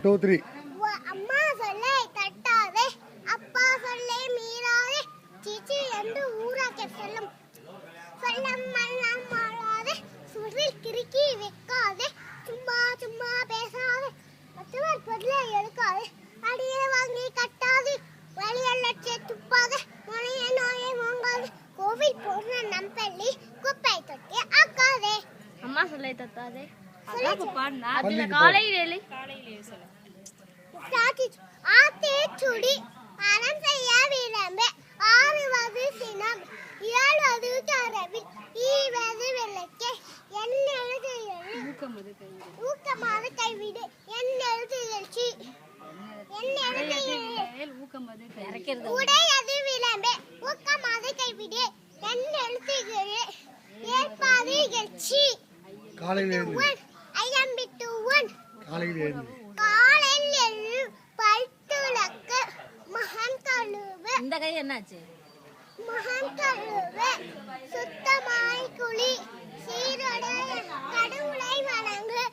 2 3 அம்மா சொல்லை தட்டாதே, அப்பா சொல்லை மீறாதே, சீச்சி என்று ஊராக்க செல்லும் சொல்லம் மல்லாம் மாறாதே, சுரில் கிறுக்கி வைக்காதே, சும்மா சும்மா பேசாதே, மற்றவர் பொருளை எடுக்காதே, அடியே வாங்கி கட்டாதே, வழியல்லட்சே துப்பாதே, மொழிய நோயை வாங்காதே, கோவில் போன நம்பள்ளி குப்பை தொட்டி ஆக்காதே. அம்மா சொல்லை தட்டாதே, ஆத்தே சுடி அறம் செய்ய விளம்பே, ஆறுவது சினம் இயல்வது தரவில் ஈவது விளக்கே, என் எழுதுகள் ஊக்கமாவது கைவிடு, என் எழுதுகழ்ச்சி உடையது விளம்பே, ஊக்கமாவது கைவிடு, என் எழுதுகள் ஏற்பாது இகழ்ச்சி. ஐயம்பிட்டு ஒன் காலையில் எழு பல்துலக்கு மகன் கழுவு. இந்த கை என்னாச்சு? மகன் கழுவு சுத்தமாய் குளி, சீருடைய கடவுளை வணங்கு,